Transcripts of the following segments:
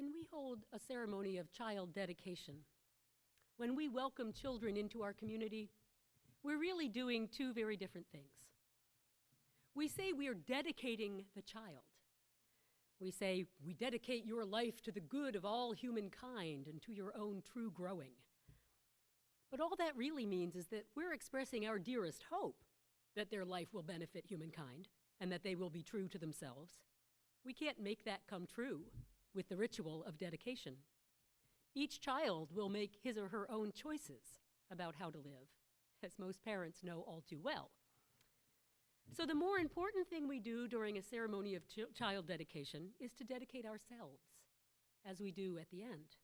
When we hold a ceremony of child dedication, when we welcome children into our community, we're really doing two very different things. We say we are dedicating the child. We say, we dedicate your life to the good of all humankind and to your own true growing. But all that really means is that we're expressing our dearest hope that their life will benefit humankind and that they will be true to themselves. We can't make that come true with the ritual of dedication. Each child will make his or her own choices about how to live, as most parents know all too well. So the more important thing we do during a ceremony of child dedication is to dedicate ourselves, as we do at the end.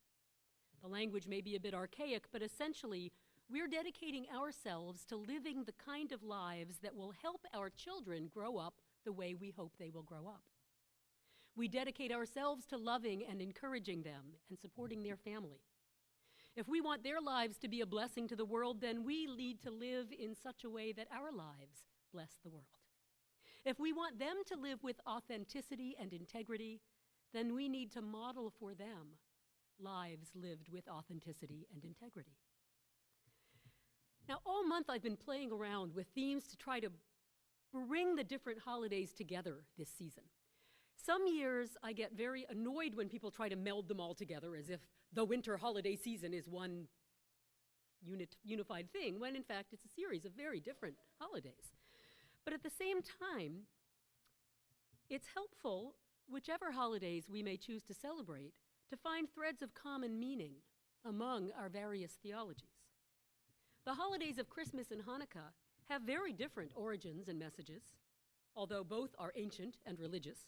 The language may be a bit archaic, but essentially, we're dedicating ourselves to living the kind of lives that will help our children grow up the way we hope they will grow up. We dedicate ourselves to loving and encouraging them and supporting their family. If we want their lives to be a blessing to the world, then we need to live in such a way that our lives bless the world. If we want them to live with authenticity and integrity, then we need to model for them lives lived with authenticity and integrity. Now, all month I've been playing around with themes to try to bring the different holidays together this season. Some years I get very annoyed when people try to meld them all together as if the winter holiday season is one unified thing, when in fact it's a series of very different holidays. But at the same time, it's helpful, whichever holidays we may choose to celebrate, to find threads of common meaning among our various theologies. The holidays of Christmas and Hanukkah have very different origins and messages, although both are ancient and religious.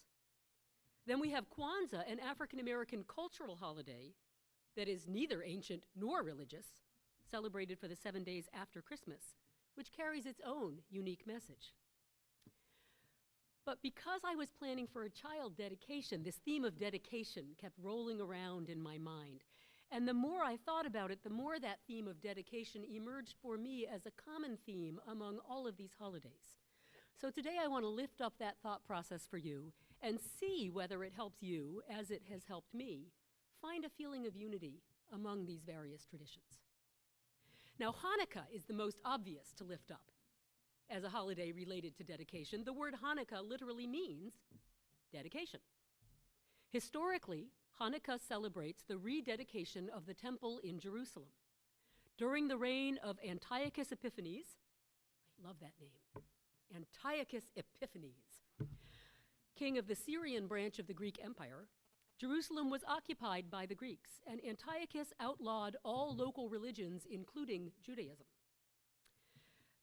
Then we have Kwanzaa, an African-American cultural holiday that is neither ancient nor religious, celebrated for the 7 days after Christmas, which carries its own unique message. But because I was planning for a child dedication, this theme of dedication kept rolling around in my mind. And the more I thought about it, the more that theme of dedication emerged for me as a common theme among all of these holidays. So today I want to lift up that thought process for you and see whether it helps you, as it has helped me, find a feeling of unity among these various traditions. Now, Hanukkah is the most obvious to lift up as a holiday related to dedication. The word Hanukkah literally means dedication. Historically, Hanukkah celebrates the rededication of the temple in Jerusalem. During the reign of Antiochus Epiphanes, I love that name, Antiochus Epiphanes, king of the Syrian branch of the Greek Empire, Jerusalem was occupied by the Greeks, and Antiochus outlawed all local religions, including Judaism.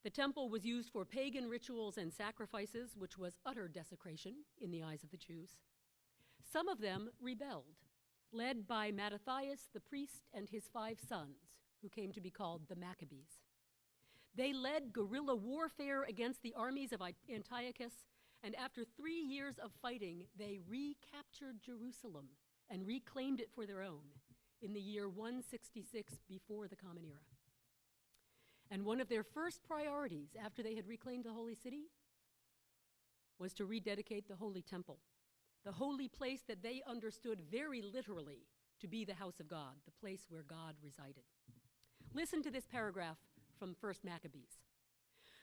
The temple was used for pagan rituals and sacrifices, which was utter desecration in the eyes of the Jews. Some of them rebelled, led by Mattathias the priest and his 5 sons, who came to be called the Maccabees. They led guerrilla warfare against the armies of Antiochus, and after 3 years of fighting, they recaptured Jerusalem and reclaimed it for their own in the year 166 before the Common Era. And one of their first priorities after they had reclaimed the holy city was to rededicate the holy temple, the holy place that they understood very literally to be the house of God, the place where God resided. Listen to this paragraph from 1 Maccabees.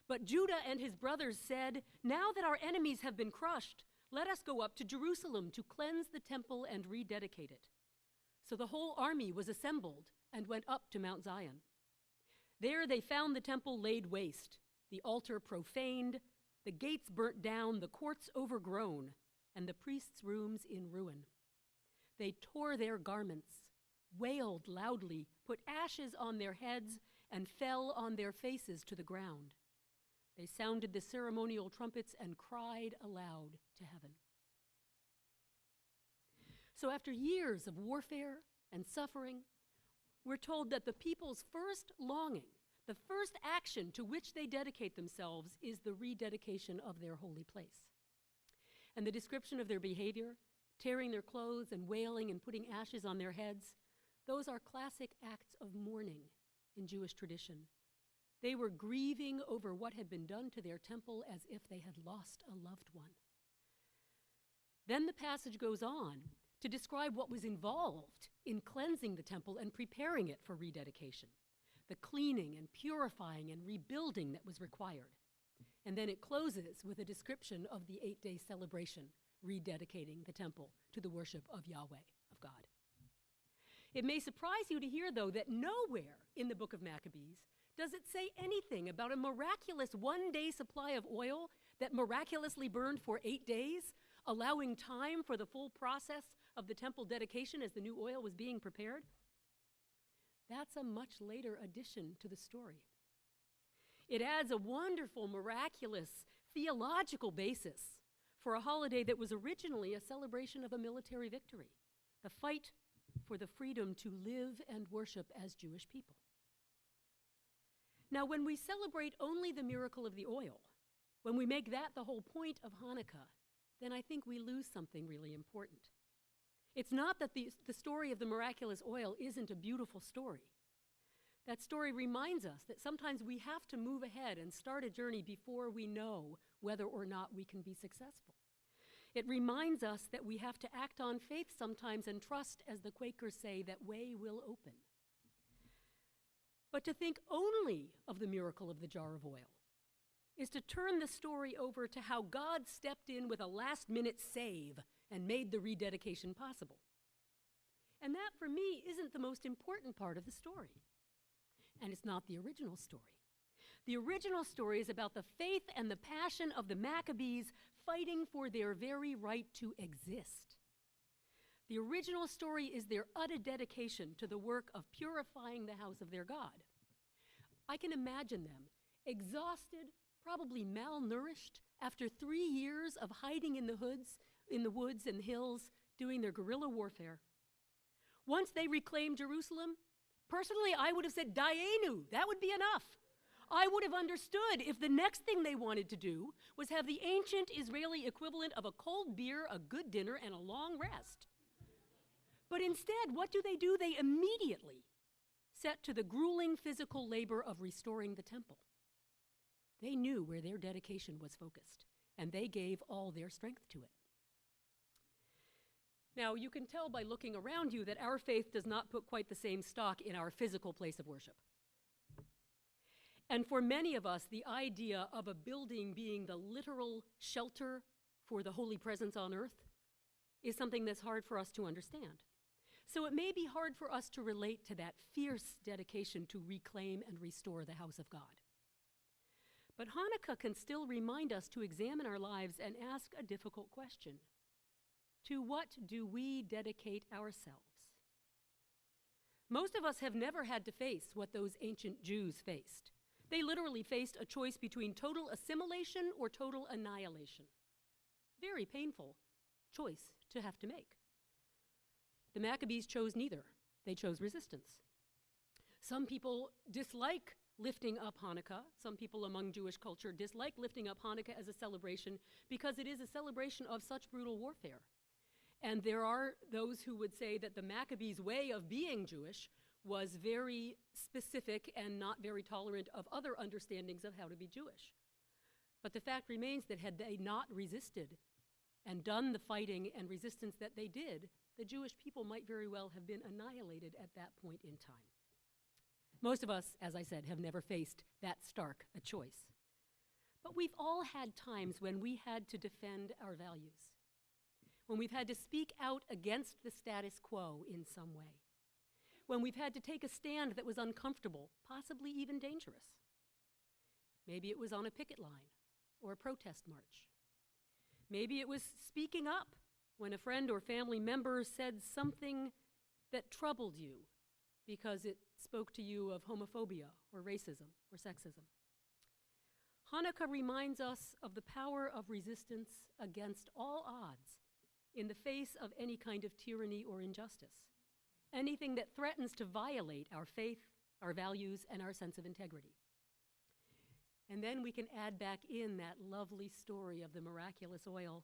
But Judah and his brothers said, "Now that our enemies have been crushed, let us go up to Jerusalem to cleanse the temple and rededicate it." So the whole army was assembled and went up to Mount Zion. There they found the temple laid waste, the altar profaned, the gates burnt down, the courts overgrown, and the priests' rooms in ruin. They tore their garments, wailed loudly, put ashes on their heads, and fell on their faces to the ground. They sounded the ceremonial trumpets and cried aloud to heaven. So after years of warfare and suffering, we're told that the people's first longing, the first action to which they dedicate themselves, is the rededication of their holy place. And the description of their behavior, tearing their clothes and wailing and putting ashes on their heads, those are classic acts of mourning in Jewish tradition. They were grieving over what had been done to their temple as if they had lost a loved one. Then the passage goes on to describe what was involved in cleansing the temple and preparing it for rededication, the cleaning and purifying and rebuilding that was required. And then it closes with a description of the 8-day celebration, rededicating the temple to the worship of Yahweh, of God. It may surprise you to hear, though, that nowhere in the book of Maccabees does it say anything about a miraculous 1-day supply of oil that miraculously burned for 8 days, allowing time for the full process of the temple dedication as the new oil was being prepared. That's a much later addition to the story. It adds a wonderful, miraculous, theological basis for a holiday that was originally a celebration of a military victory, the fight for the freedom to live and worship as Jewish people. Now, when we celebrate only the miracle of the oil, when we make that the whole point of Hanukkah, then I think we lose something really important. It's not that the story of the miraculous oil isn't a beautiful story. That story reminds us that sometimes we have to move ahead and start a journey before we know whether or not we can be successful. It reminds us that we have to act on faith sometimes and trust, as the Quakers say, that way will open. But to think only of the miracle of the jar of oil is to turn the story over to how God stepped in with a last-minute save and made the rededication possible. And that, for me, isn't the most important part of the story. And it's not the original story. The original story is about the faith and the passion of the Maccabees fighting for their very right to exist. The original story is their utter dedication to the work of purifying the house of their God. I can imagine them, exhausted, probably malnourished, after 3 years of hiding in the woods and hills, doing their guerrilla warfare. Once they reclaimed Jerusalem, personally, I would have said, Dayenu, that would be enough. I would have understood if the next thing they wanted to do was have the ancient Israeli equivalent of a cold beer, a good dinner, and a long rest. But instead, what do? They immediately set to the grueling physical labor of restoring the temple. They knew where their dedication was focused, and they gave all their strength to it. Now, you can tell by looking around you that our faith does not put quite the same stock in our physical place of worship. And for many of us, the idea of a building being the literal shelter for the holy presence on earth is something that's hard for us to understand. So it may be hard for us to relate to that fierce dedication to reclaim and restore the house of God. But Hanukkah can still remind us to examine our lives and ask a difficult question. To what do we dedicate ourselves? Most of us have never had to face what those ancient Jews faced. They literally faced a choice between total assimilation or total annihilation. Very painful choice to have to make. The Maccabees chose neither. They chose resistance. Some people dislike lifting up Hanukkah. Some people among Jewish culture dislike lifting up Hanukkah as a celebration because it is a celebration of such brutal warfare. And there are those who would say that the Maccabees' way of being Jewish was very specific and not very tolerant of other understandings of how to be Jewish. But the fact remains that had they not resisted and done the fighting and resistance that they did, the Jewish people might very well have been annihilated at that point in time. Most of us, as I said, have never faced that stark a choice. But we've all had times when we had to defend our values, when we've had to speak out against the status quo in some way, when we've had to take a stand that was uncomfortable, possibly even dangerous. Maybe it was on a picket line or a protest march. Maybe it was speaking up when a friend or family member said something that troubled you because it spoke to you of homophobia or racism or sexism. Hanukkah reminds us of the power of resistance against all odds in the face of any kind of tyranny or injustice, anything that threatens to violate our faith, our values, and our sense of integrity. And then we can add back in that lovely story of the miraculous oil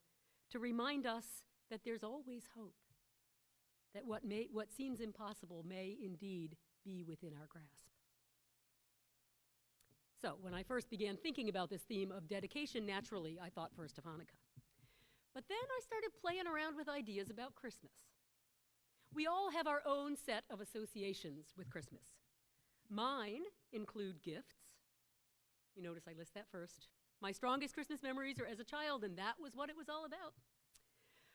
to remind us that there's always hope, that what seems impossible may indeed be within our grasp. So when I first began thinking about this theme of dedication, naturally, I thought first of Hanukkah. But then I started playing around with ideas about Christmas. We all have our own set of associations with Christmas. Mine include gifts. You notice I list that first. My strongest Christmas memories are as a child, and that was what it was all about.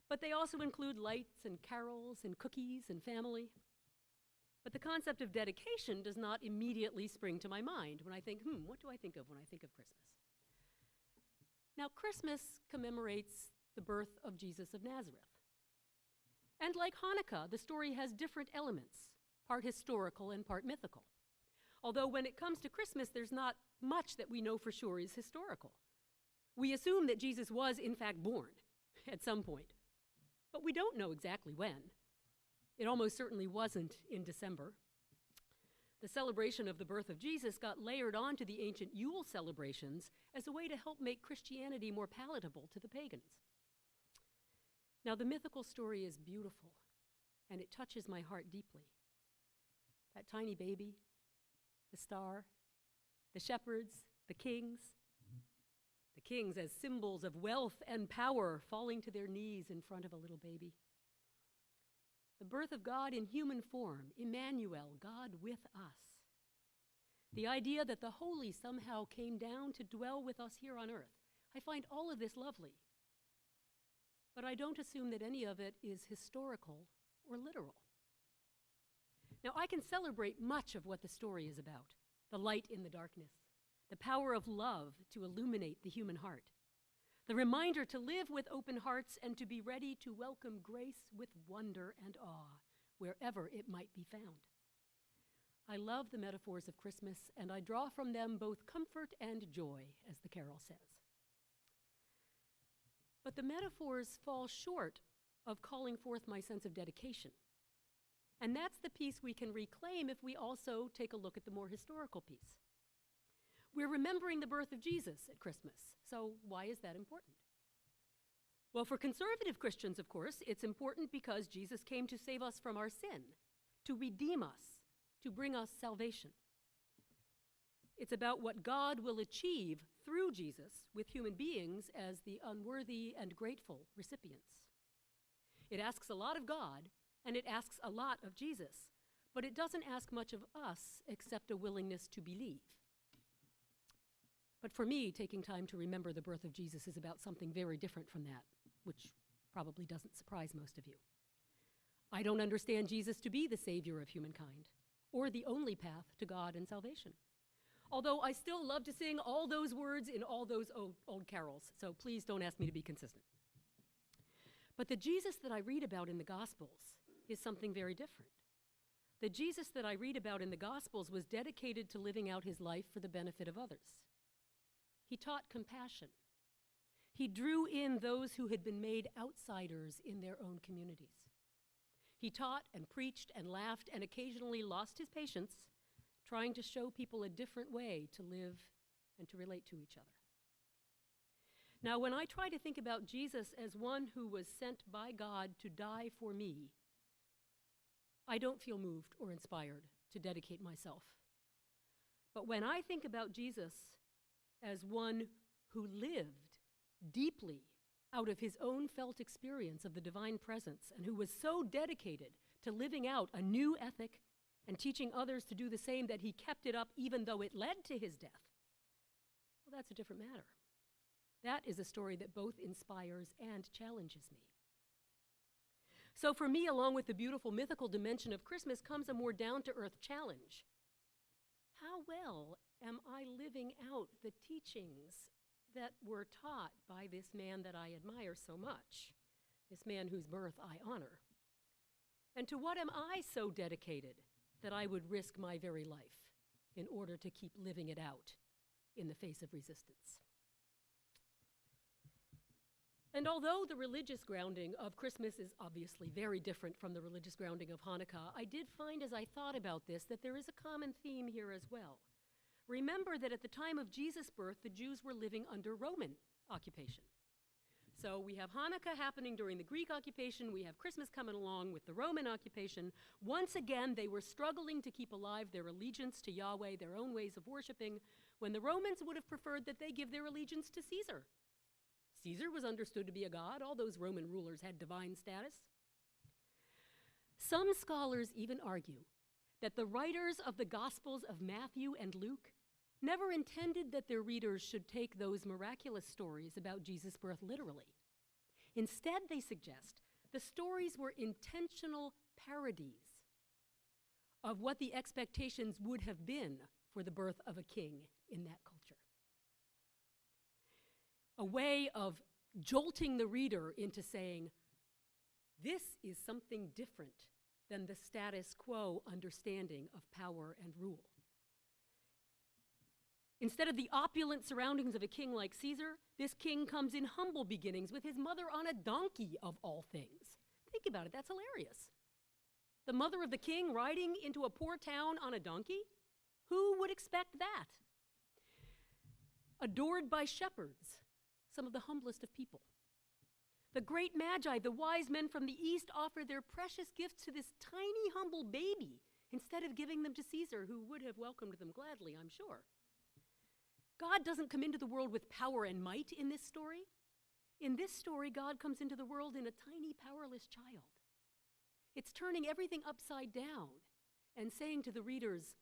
But they also include lights and carols and cookies and family. But the concept of dedication does not immediately spring to my mind when I think, what do I think of when I think of Christmas? Now, Christmas commemorates the birth of Jesus of Nazareth. And like Hanukkah, the story has different elements, part historical and part mythical. Although when it comes to Christmas, there's not much that we know for sure is historical. We assume that Jesus was, in fact, born at some point. But we don't know exactly when. It almost certainly wasn't in December. The celebration of the birth of Jesus got layered onto the ancient Yule celebrations as a way to help make Christianity more palatable to the pagans. Now, the mythical story is beautiful, and it touches my heart deeply. That tiny baby, the star, the shepherds, the kings as symbols of wealth and power falling to their knees in front of a little baby. The birth of God in human form, Emmanuel, God with us. The idea that the holy somehow came down to dwell with us here on earth. I find all of this lovely. But I don't assume that any of it is historical or literal. Now, I can celebrate much of what the story is about. The light in the darkness, the power of love to illuminate the human heart, the reminder to live with open hearts and to be ready to welcome grace with wonder and awe wherever it might be found. I love the metaphors of Christmas, and I draw from them both comfort and joy, as the carol says. But the metaphors fall short of calling forth my sense of dedication. And that's the piece we can reclaim if we also take a look at the more historical piece. We're remembering the birth of Jesus at Christmas, so why is that important? Well, for conservative Christians, of course, it's important because Jesus came to save us from our sin, to redeem us, to bring us salvation. It's about what God will achieve through Jesus with human beings as the unworthy and grateful recipients. It asks a lot of God, and it asks a lot of Jesus, but it doesn't ask much of us except a willingness to believe. But for me, taking time to remember the birth of Jesus is about something very different from that, which probably doesn't surprise most of you. I don't understand Jesus to be the savior of humankind, or the only path to God and salvation. Although I still love to sing all those words in all those old carols, so please don't ask me to be consistent. But the Jesus that I read about in the Gospels is something very different. The Jesus that I read about in the Gospels was dedicated to living out his life for the benefit of others. He taught compassion. He drew in those who had been made outsiders in their own communities. He taught and preached and laughed and occasionally lost his patience, trying to show people a different way to live and to relate to each other. Now, when I try to think about Jesus as one who was sent by God to die for me, I don't feel moved or inspired to dedicate myself. But when I think about Jesus as one who lived deeply out of his own felt experience of the divine presence and who was so dedicated to living out a new ethic and teaching others to do the same that he kept it up even though it led to his death, well, that's a different matter. That is a story that both inspires and challenges me. So for me, along with the beautiful mythical dimension of Christmas, comes a more down-to-earth challenge. How well am I living out the teachings that were taught by this man that I admire so much, this man whose birth I honor? And to what am I so dedicated that I would risk my very life in order to keep living it out in the face of resistance? And although the religious grounding of Christmas is obviously very different from the religious grounding of Hanukkah, I did find as I thought about this that there is a common theme here as well. Remember that at the time of Jesus' birth, the Jews were living under Roman occupation. So we have Hanukkah happening during the Greek occupation, we have Christmas coming along with the Roman occupation. Once again, they were struggling to keep alive their allegiance to Yahweh, their own ways of worshiping, when the Romans would have preferred that they give their allegiance to Caesar. Caesar was understood to be a god. All those Roman rulers had divine status. Some scholars even argue that the writers of the Gospels of Matthew and Luke never intended that their readers should take those miraculous stories about Jesus' birth literally. Instead, they suggest the stories were intentional parodies of what the expectations would have been for the birth of a king in that culture. A way of jolting the reader into saying, this is something different than the status quo understanding of power and rule. Instead of the opulent surroundings of a king like Caesar, this king comes in humble beginnings with his mother on a donkey, of all things. Think about it, that's hilarious. The mother of the king riding into a poor town on a donkey? Who would expect that? Adored by shepherds, some of the humblest of people. The great magi, the wise men from the east, offer their precious gifts to this tiny, humble baby instead of giving them to Caesar, who would have welcomed them gladly, I'm sure. God doesn't come into the world with power and might in this story. In this story, God comes into the world in a tiny, powerless child. It's turning everything upside down and saying to the readers,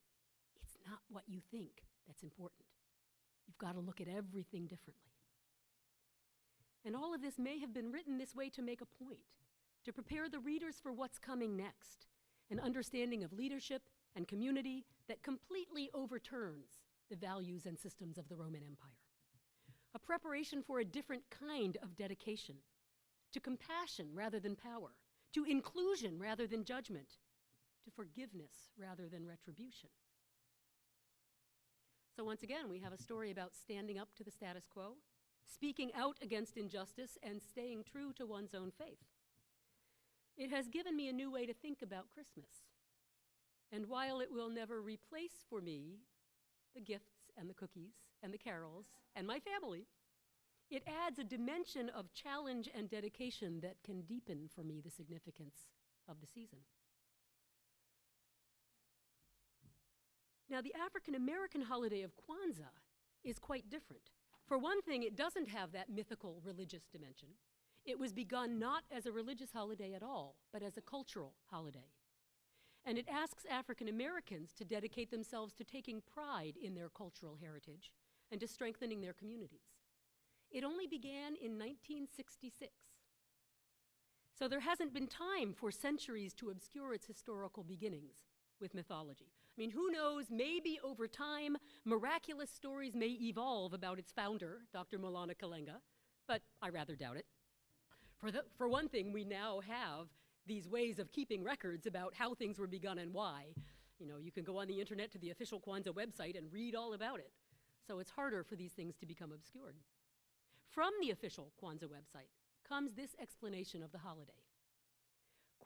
it's not what you think that's important. You've got to look at everything differently. And all of this may have been written this way to make a point, to prepare the readers for what's coming next, an understanding of leadership and community that completely overturns the values and systems of the Roman Empire. A preparation for a different kind of dedication, to compassion rather than power, to inclusion rather than judgment, to forgiveness rather than retribution. So once again, we have a story about standing up to the status quo, speaking out against injustice, and staying true to one's own faith. It has given me a new way to think about Christmas. And while it will never replace for me the gifts and the cookies and the carols and my family, it adds a dimension of challenge and dedication that can deepen for me the significance of the season. Now, the African American holiday of Kwanzaa is quite different. For one thing, it doesn't have that mythical religious dimension. It was begun not as a religious holiday at all, but as a cultural holiday. And it asks African Americans to dedicate themselves to taking pride in their cultural heritage and to strengthening their communities. It only began in 1966. So there hasn't been time for centuries to obscure its historical beginnings with mythology. I mean, who knows, maybe over time, miraculous stories may evolve about its founder, Dr. Maulana Kalenga, but I rather doubt it. For one thing, we now have these ways of keeping records about how things were begun and why. You know, you can go on the internet to the official Kwanzaa website and read all about it. So it's harder for these things to become obscured. From the official Kwanzaa website comes this explanation of the holiday.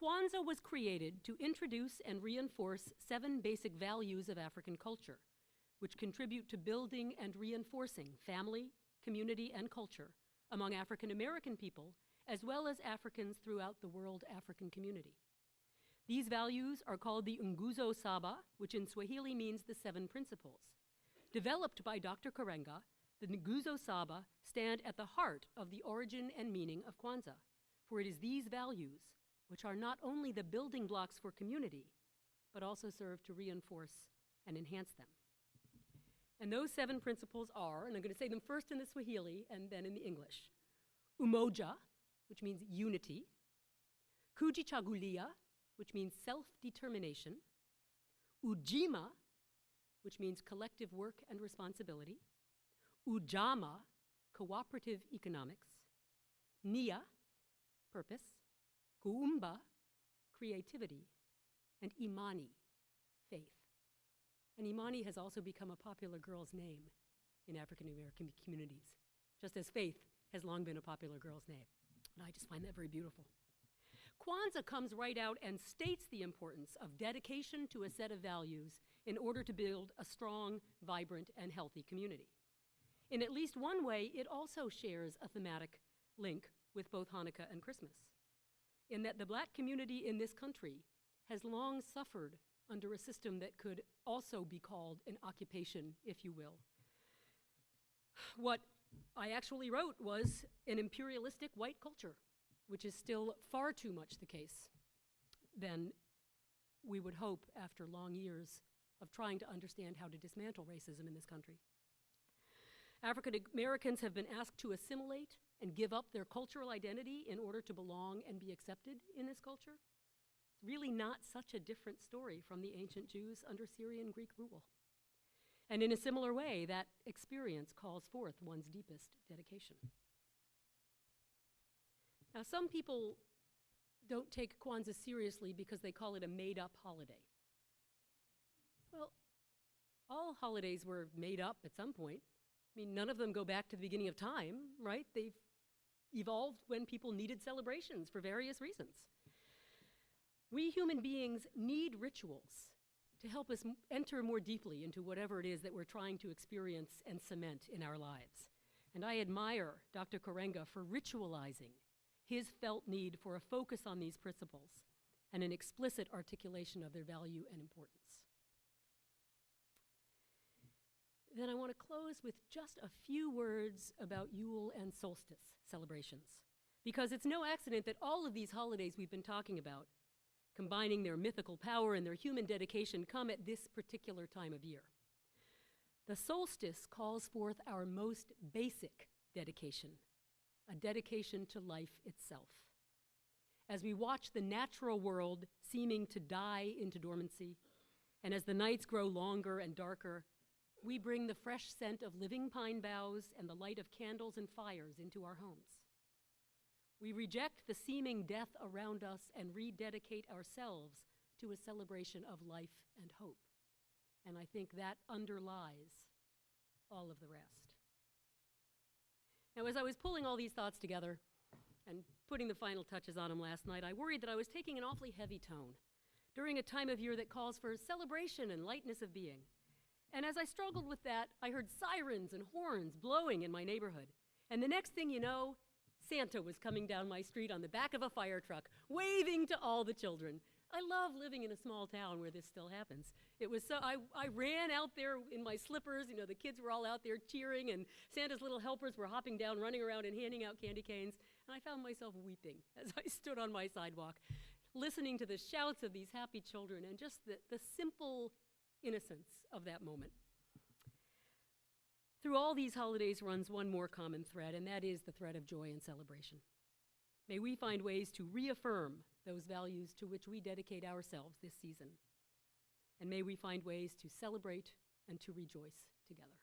Kwanzaa was created to introduce and reinforce 7 basic values of African culture, which contribute to building and reinforcing family, community, and culture among African American people, as well as Africans throughout the world African community. These values are called the Nguzo Saba, which in Swahili means the 7 principles. Developed by Dr. Karenga, the Nguzo Saba stand at the heart of the origin and meaning of Kwanzaa, for it is these values which are not only the building blocks for community, but also serve to reinforce and enhance them. And those 7 principles are, and I'm going to say them first in the Swahili and then in the English, umoja, which means unity, kujichagulia, which means self-determination, ujima, which means collective work and responsibility, ujama, cooperative economics, nia, purpose, kuumba, creativity, and imani, faith. And imani has also become a popular girl's name in African American communities, just as faith has long been a popular girl's name. And I just find that very beautiful. Kwanzaa comes right out and states the importance of dedication to a set of values in order to build a strong, vibrant, and healthy community. In at least one way, it also shares a thematic link with both Hanukkah and Christmas, in that the Black community in this country has long suffered under a system that could also be called an occupation, if you will. What I actually wrote was an imperialistic white culture, which is still far too much the case than we would hope after long years of trying to understand how to dismantle racism in this country. African Americans have been asked to assimilate and give up their cultural identity in order to belong and be accepted in this culture. It's really not such a different story from the ancient Jews under Syrian Greek rule. And in a similar way, that experience calls forth one's deepest dedication. Now, some people don't take Kwanzaa seriously because they call it a made-up holiday. Well, all holidays were made up at some point. I mean, none of them go back to the beginning of time, right? They've evolved when people needed celebrations for various reasons. We human beings need rituals to help us enter more deeply into whatever it is that we're trying to experience and cement in our lives. And I admire Dr. Karenga for ritualizing his felt need for a focus on these principles and an explicit articulation of their value and importance. Then I want to close with just a few words about Yule and solstice celebrations, because it's no accident that all of these holidays we've been talking about, combining their mythical power and their human dedication, come at this particular time of year. The solstice calls forth our most basic dedication, a dedication to life itself. As we watch the natural world seeming to die into dormancy, and as the nights grow longer and darker, we bring the fresh scent of living pine boughs and the light of candles and fires into our homes. We reject the seeming death around us and rededicate ourselves to a celebration of life and hope. And I think that underlies all of the rest. Now, as I was pulling all these thoughts together and putting the final touches on them last night, I worried that I was taking an awfully heavy tone during a time of year that calls for celebration and lightness of being. And as I struggled with that, I heard sirens and horns blowing in my neighborhood. And the next thing you know, Santa was coming down my street on the back of a fire truck, waving to all the children. I love living in a small town where this still happens. It was so, I ran out there in my slippers, the kids were all out there cheering, and Santa's little helpers were hopping down, running around and handing out candy canes, and I found myself weeping as I stood on my sidewalk, listening to the shouts of these happy children and just the simple innocence of that moment. Through all these holidays runs one more common thread, and that is the thread of joy and celebration. May we find ways to reaffirm those values to which we dedicate ourselves this season. And may we find ways to celebrate and to rejoice together.